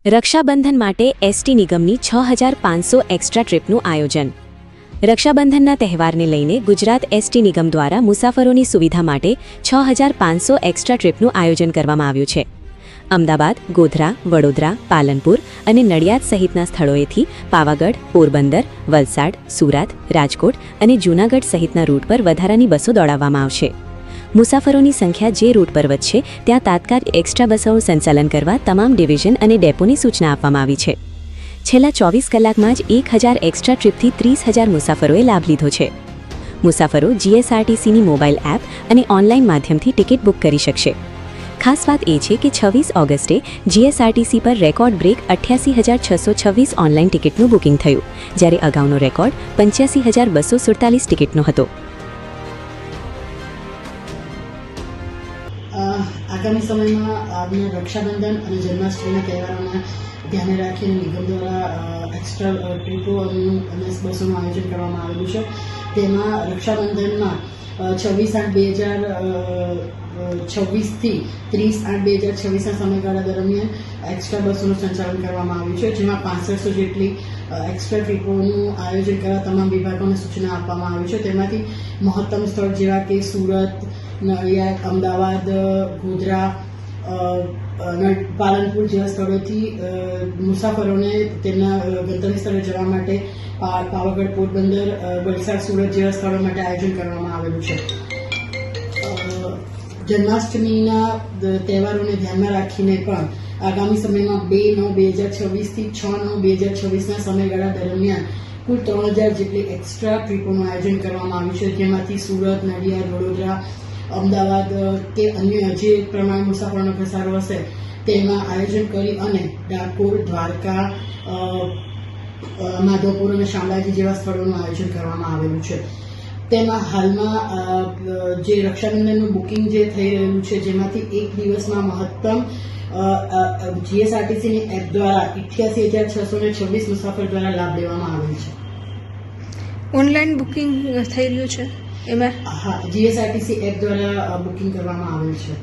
રક્ષાબંધન માટે એસટી નિગમની 6500 એક્સ્ટ્રા ટ્રીપનું આયોજન। રક્ષાબંધનના તહેવારને લઈને ગુજરાત એસટી નિગમ દ્વારા મુસાફરોની સુવિધા માટે 6500 એક્સ્ટ્રા ટ્રીપનું આયોજન કરવામાં આવ્યું છે। અમદાવાદ, ગોધરા, વડોદરા, પાલનપુર અને નડિયાદ સહિતના સ્થળોએથી પાવાગઢ, પોરબંદર, વલસાડ, સુરત, રાજકોટ અને જૂનાગઢ સહિતના રૂટ પર વધારાની બસો દોડાવવામાં આવશે। મુસાફરોની સંખ્યા જે રૂટ પર વધશે ત્યાં તાત્કાલિક એક્સ્ટ્રા બસોનું સંચાલન કરવા તમામ ડિવિઝન અને ડેપોની સૂચના આપવામાં આવી છે। છેલ્લા 24 કલાકમાં જ 1000 એક્સ્ટ્રા ટ્રીપથી 30,000 મુસાફરોએ લાભ લીધો છે। મુસાફરો જીએસઆરટીસીની મોબાઈલ એપ અને ઓનલાઈન માધ્યમથી ટિકિટ બુક કરી શકશે। ખાસ વાત એ છે કે 26 ઓગસ્ટે જીએસઆરટીસી પર રેકોર્ડ બ્રેક 88,626 ઓનલાઈન ટિકિટનું બુકિંગ થયું, જ્યારે અગાઉનો રેકોર્ડ 85,247 ટિકિટનો હતો। આગામી સમયમાં આવનાર રક્ષાબંધન અને જન્માષ્ટમીના તહેવારોને ધ્યાને રાખીને નિગમ દ્વારા એક્સ્ટ્રા ટ્રીપો અને બસોનું આયોજન કરવામાં આવેલું છે। તેમાં રક્ષાબંધનમાં 26/8/2026થી 30/8/2026ના સમયગાળા દરમિયાન એક્સ્ટ્રા બસોનું સંચાલન કરવામાં આવ્યું છે, જેમાં 6500 જેટલી એક્સ્ટ્રા ટ્રીપોનું આયોજન કરવા તમામ વિભાગોને સૂચના આપવામાં આવી છે। તેમાંથી મહત્તમ સ્થળ જેવા કે સુરત, નડિયાદ, અમદાવાદ, ગોધરા, પાલનપુર જેવા સ્થળોથી મુસાફરોને તેમના ગંતવ્ય સ્થળે જવા માટે પાવાગઢ, પોરબંદર, વલસાડ, સુરત જેવા સ્થળો માટે આયોજન કરવામાં આવેલું છે। જન્માષ્ટમીના તહેવારોને ધ્યાનમાં રાખીને પણ આગામી સમયમાં 2/9/2026થી 6/9/2026ના સમયગાળા દરમિયાન કુલ 3000 જેટલી એક્સ્ટ્રા ટ્રીપોનું આયોજન કરવામાં આવ્યું છે, જેમાંથી સુરત, નડિયાદ, વડોદરા, અમદાવાદ કે અન્ય જે પ્રમાણે મુસાફરોનો ઘસારો હશે તેમાં આયોજન કરી અને ડાકોર, દ્વારકા, માધવપુર અને શામળાજી જેવા સ્થળોનું આયોજન કરવામાં આવેલું છે। તેમાં હાલમાં જે રક્ષાબંધનનું બુકિંગ જે થઈ રહ્યું છે, જેમાંથી એક દિવસમાં મહત્તમ જીએસઆરટીસીની એપ દ્વારા 88,626 મુસાફર દ્વારા લાભ લેવામાં આવેલ છે। ઓનલાઈન બુકિંગ થઈ રહ્યું છે એમાં? હા, જીએસઆરટીસી એપ દ્વારા બુકિંગ કરવામાં આવેલ છે।